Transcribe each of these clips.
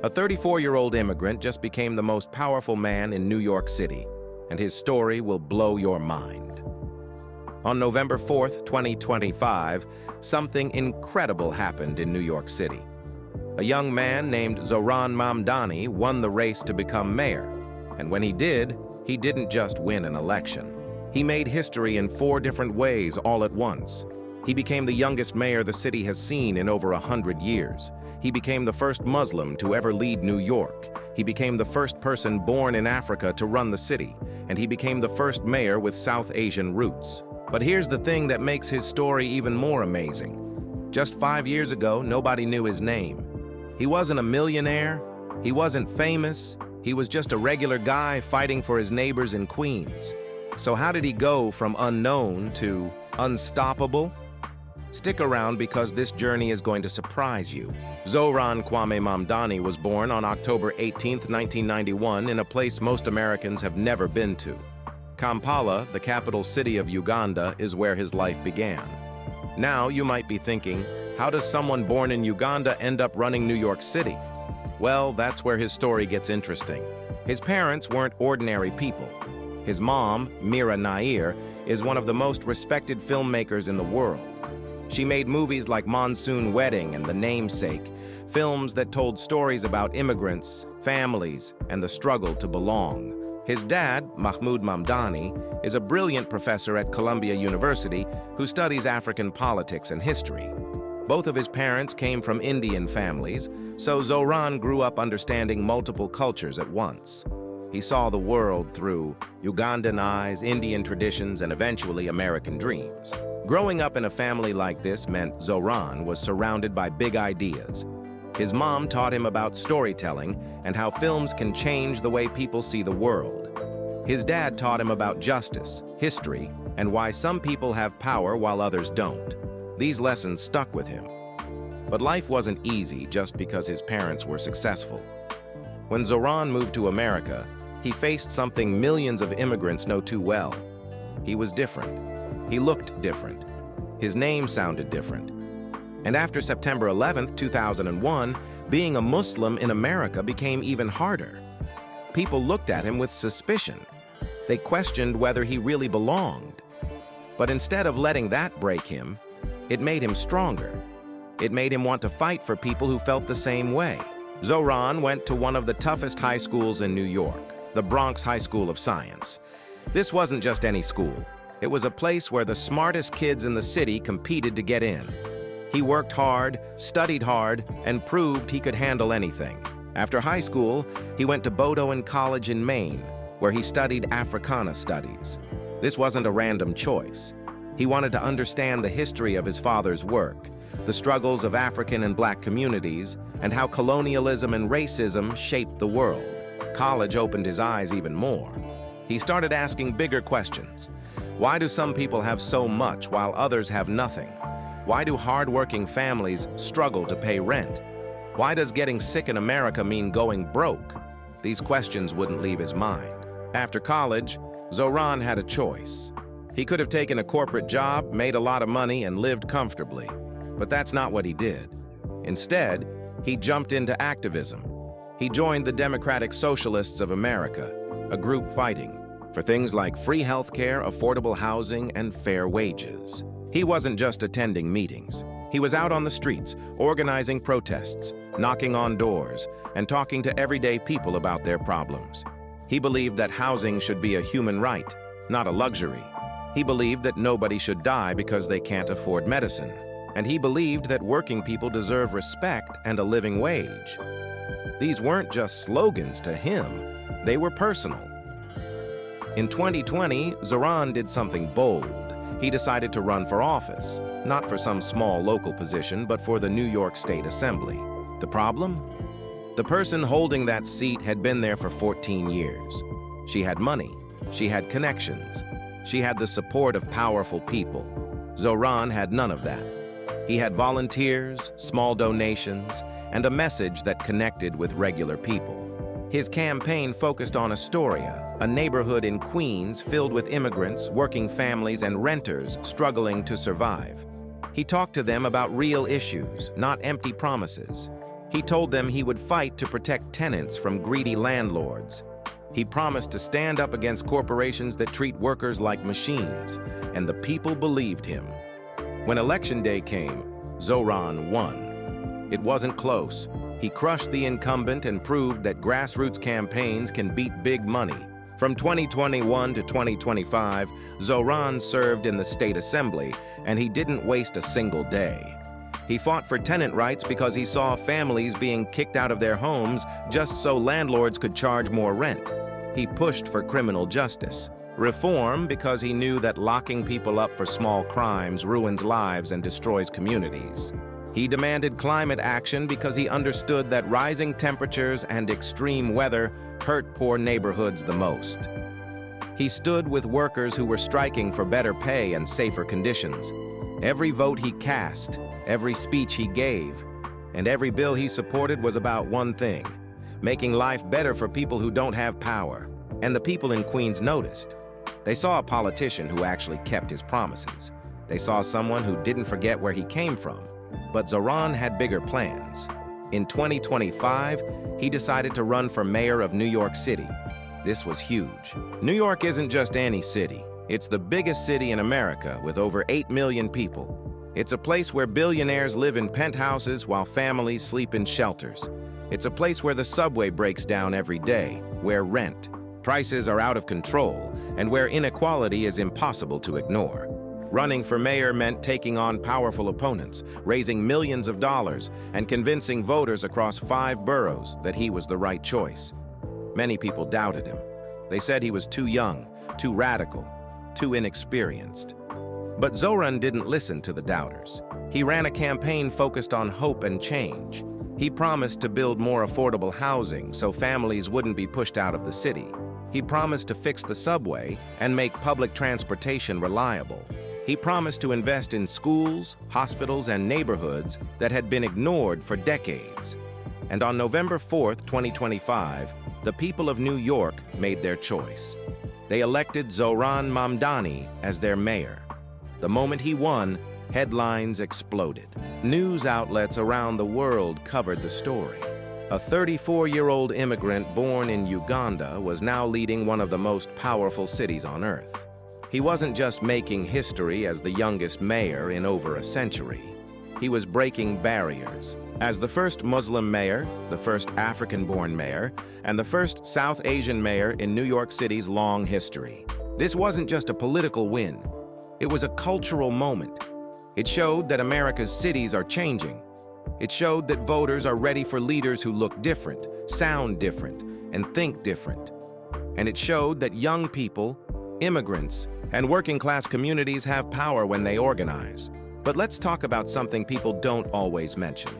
A 34-year-old immigrant just became the most powerful man in New York City, and his story will blow your mind. On November 4th, 2025, something incredible happened in New York City. A young man named Zohran Mamdani won the race to become mayor, and when he didn't just win an election. He made history in 4 different ways all at once. He became the youngest mayor the city has seen in over 100 years. He became the first Muslim to ever lead New York. He became the first person born in Africa to run the city, and he became the first mayor with South Asian roots. But here's the thing that makes his story even more amazing. Just 5 years ago, nobody knew his name. He wasn't a millionaire. He wasn't famous. He was just a regular guy fighting for his neighbors in Queens. So how did he go from unknown to unstoppable? Stick around because this journey is going to surprise you. Zohran Mamdani was born on October 18, 1991, in a place most Americans have never been to. Kampala, the capital city of Uganda, is where his life began. Now you might be thinking, how does someone born in Uganda end up running New York City? Well, that's where his story gets interesting. His parents weren't ordinary people. His mom, Mira Nair, is one of the most respected filmmakers in the world. She made movies like Monsoon Wedding and The Namesake, films that told stories about immigrants, families, and the struggle to belong. His dad, Mahmoud Mamdani, is a brilliant professor at Columbia University who studies African politics and history. Both of his parents came from Indian families, so Zohran grew up understanding multiple cultures at once. He saw the world through Ugandan eyes, Indian traditions, and eventually American dreams. Growing up in a family like this meant Zohran was surrounded by big ideas. His mom taught him about storytelling and how films can change the way people see the world. His dad taught him about justice, history, and why some people have power while others don't. These lessons stuck with him. But life wasn't easy just because his parents were successful. When Zohran moved to America, he faced something millions of immigrants know too well. He was different. He looked different. His name sounded different. And after September 11, 2001, being a Muslim in America became even harder. People looked at him with suspicion. They questioned whether he really belonged. But instead of letting that break him, it made him stronger. It made him want to fight for people who felt the same way. Zohran went to one of the toughest high schools in New York, the Bronx High School of Science. This wasn't just any school. It was a place where the smartest kids in the city competed to get in. He worked hard, studied hard, and proved he could handle anything. After high school, he went to Bowdoin College in Maine, where he studied Africana studies. This wasn't a random choice. He wanted to understand the history of his father's work, the struggles of African and Black communities, and how colonialism and racism shaped the world. College opened his eyes even more. He started asking bigger questions. Why do some people have so much while others have nothing? Why do hard-working families struggle to pay rent? Why does getting sick in America mean going broke? These questions wouldn't leave his mind. After college, Zohran had a choice. He could have taken a corporate job, made a lot of money, and lived comfortably. But that's not what he did. Instead, he jumped into activism. He joined the Democratic Socialists of America, a group fighting for things like free healthcare, affordable housing, and fair wages. He wasn't just attending meetings. He was out on the streets, organizing protests, knocking on doors, and talking to everyday people about their problems. He believed that housing should be a human right, not a luxury. He believed that nobody should die because they can't afford medicine. And he believed that working people deserve respect and a living wage. These weren't just slogans to him, they were personal. In 2020, Zohran did something bold. He decided to run for office, not for some small local position, but for the New York State Assembly. The problem? The person holding that seat had been there for 14 years. She had money, she had connections, she had the support of powerful people. Zohran had none of that. He had volunteers, small donations, and a message that connected with regular people. His campaign focused on Astoria, a neighborhood in Queens filled with immigrants, working families, and renters struggling to survive. He talked to them about real issues, not empty promises. He told them he would fight to protect tenants from greedy landlords. He promised to stand up against corporations that treat workers like machines, and the people believed him. When election day came, Zohran won. It wasn't close. He crushed the incumbent and proved that grassroots campaigns can beat big money. From 2021 to 2025, Zohran served in the state assembly, and he didn't waste a single day. He fought for tenant rights because he saw families being kicked out of their homes just so landlords could charge more rent. He pushed for criminal justice. Reform because he knew that locking people up for small crimes ruins lives and destroys communities. He demanded climate action because he understood that rising temperatures and extreme weather hurt poor neighborhoods the most. He stood with workers who were striking for better pay and safer conditions. Every vote he cast, every speech he gave, and every bill he supported was about one thing: making life better for people who don't have power. And the people in Queens noticed. They saw a politician who actually kept his promises. They saw someone who didn't forget where he came from. But Zohran had bigger plans. In 2025, he decided to run for mayor of New York City. This was huge. New York isn't just any city. It's the biggest city in America with over 8 million people. It's a place where billionaires live in penthouses while families sleep in shelters. It's a place where the subway breaks down every day, where rent, prices are out of control, and where inequality is impossible to ignore. Running for mayor meant taking on powerful opponents, raising millions of dollars, and convincing voters across 5 boroughs that he was the right choice. Many people doubted him. They said he was too young, too radical, too inexperienced. But Zohran didn't listen to the doubters. He ran a campaign focused on hope and change. He promised to build more affordable housing so families wouldn't be pushed out of the city. He promised to fix the subway and make public transportation reliable. He promised to invest in schools, hospitals, and neighborhoods that had been ignored for decades. And on November 4th, 2025, the people of New York made their choice. They elected Zohran Mamdani as their mayor. The moment he won, headlines exploded. News outlets around the world covered the story. A 34-year-old immigrant born in Uganda was now leading one of the most powerful cities on earth. He wasn't just making history as the youngest mayor in over a century. He was breaking barriers. As the first Muslim mayor, the first African-born mayor, and the first South Asian mayor in New York City's long history. This wasn't just a political win. It was a cultural moment. It showed that America's cities are changing. It showed that voters are ready for leaders who look different, sound different, and think different. And it showed that young people, immigrants, and working-class communities have power when they organize. But let's talk about something people don't always mention.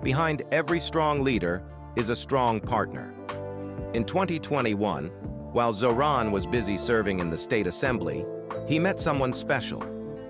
Behind every strong leader is a strong partner. In 2021, while Zohran was busy serving in the state assembly, he met someone special.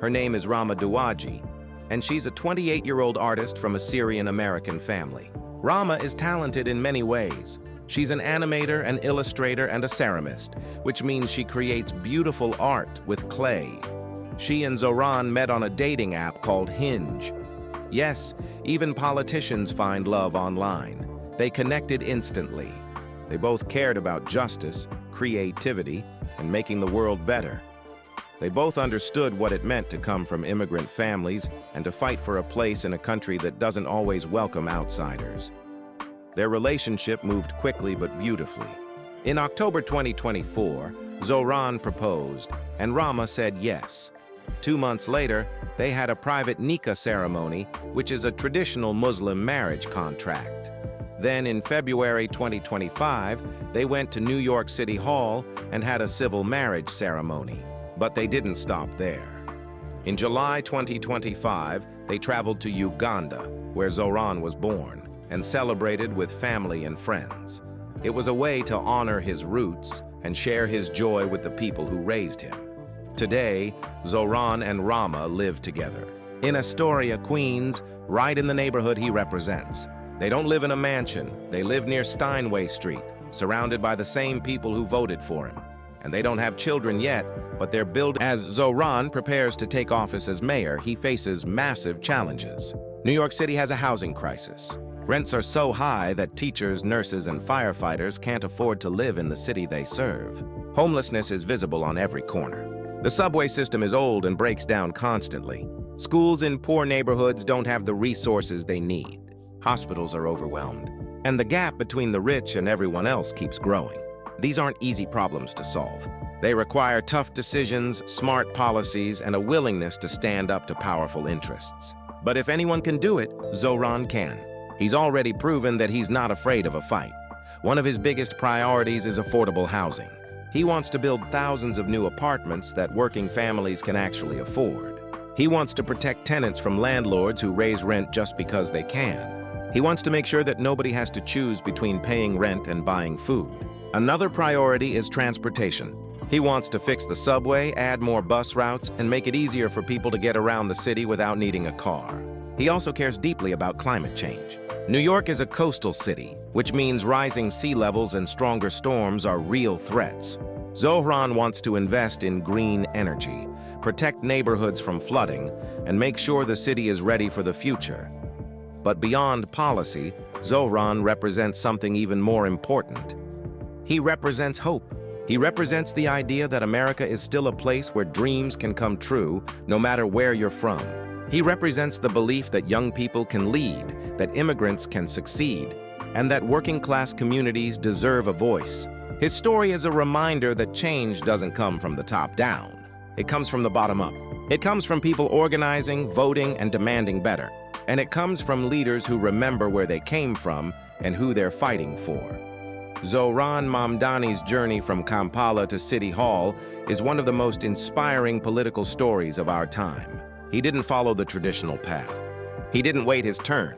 Her name is Rama Duwaji, and she's a 28-year-old artist from a Syrian-American family. Rama is talented in many ways. She's an animator, an illustrator, and a ceramist, which means she creates beautiful art with clay. She and Zohran met on a dating app called Hinge. Yes, even politicians find love online. They connected instantly. They both cared about justice, creativity, and making the world better. They both understood what it meant to come from immigrant families and to fight for a place in a country that doesn't always welcome outsiders. Their relationship moved quickly but beautifully. In October 2024, Zohran proposed, and Rama said yes. 2 months later, they had a private nikah ceremony, which is a traditional Muslim marriage contract. Then in February 2025, they went to New York City Hall and had a civil marriage ceremony. But they didn't stop there. In July 2025, they traveled to Uganda, where Zohran was born, and celebrated with family and friends. It was a way to honor his roots and share his joy with the people who raised him. Today, Zohran and Rama live together in Astoria, Queens, right in the neighborhood he represents. They don't live in a mansion. They live near Steinway Street, surrounded by the same people who voted for him. And they don't have children yet, but they're building. As Zohran prepares to take office as mayor, he faces massive challenges. New York City has a housing crisis. Rents are so high that teachers, nurses, and firefighters can't afford to live in the city they serve. Homelessness is visible on every corner. The subway system is old and breaks down constantly. Schools in poor neighborhoods don't have the resources they need. Hospitals are overwhelmed. And the gap between the rich and everyone else keeps growing. These aren't easy problems to solve. They require tough decisions, smart policies, and a willingness to stand up to powerful interests. But if anyone can do it, Zohran can. He's already proven that he's not afraid of a fight. One of his biggest priorities is affordable housing. He wants to build thousands of new apartments that working families can actually afford. He wants to protect tenants from landlords who raise rent just because they can. He wants to make sure that nobody has to choose between paying rent and buying food. Another priority is transportation. He wants to fix the subway, add more bus routes, and make it easier for people to get around the city without needing a car. He also cares deeply about climate change. New York is a coastal city, which means rising sea levels and stronger storms are real threats. Zohran wants to invest in green energy, protect neighborhoods from flooding, and make sure the city is ready for the future. But beyond policy, Zohran represents something even more important. He represents hope. He represents the idea that America is still a place where dreams can come true, no matter where you're from. He represents the belief that young people can lead, that immigrants can succeed, and that working-class communities deserve a voice. His story is a reminder that change doesn't come from the top down. It comes from the bottom up. It comes from people organizing, voting, and demanding better. And it comes from leaders who remember where they came from and who they're fighting for. Zohran Mamdani's journey from Kampala to City Hall is one of the most inspiring political stories of our time. He didn't follow the traditional path. He didn't wait his turn.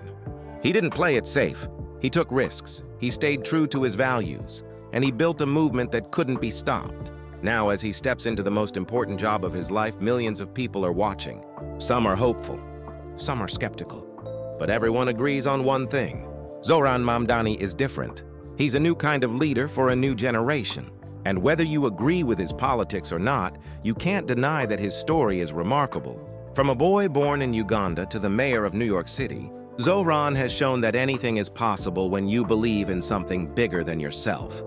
He didn't play it safe. He took risks. He stayed true to his values. And he built a movement that couldn't be stopped. Now, as he steps into the most important job of his life, millions of people are watching. Some are hopeful. Some are skeptical. But everyone agrees on one thing. Zohran Mamdani is different. He's a new kind of leader for a new generation. And whether you agree with his politics or not, you can't deny that his story is remarkable. From a boy born in Uganda to the mayor of New York City, Zohran has shown that anything is possible when you believe in something bigger than yourself.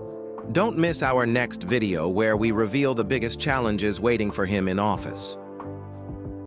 Don't miss our next video where we reveal the biggest challenges waiting for him in office.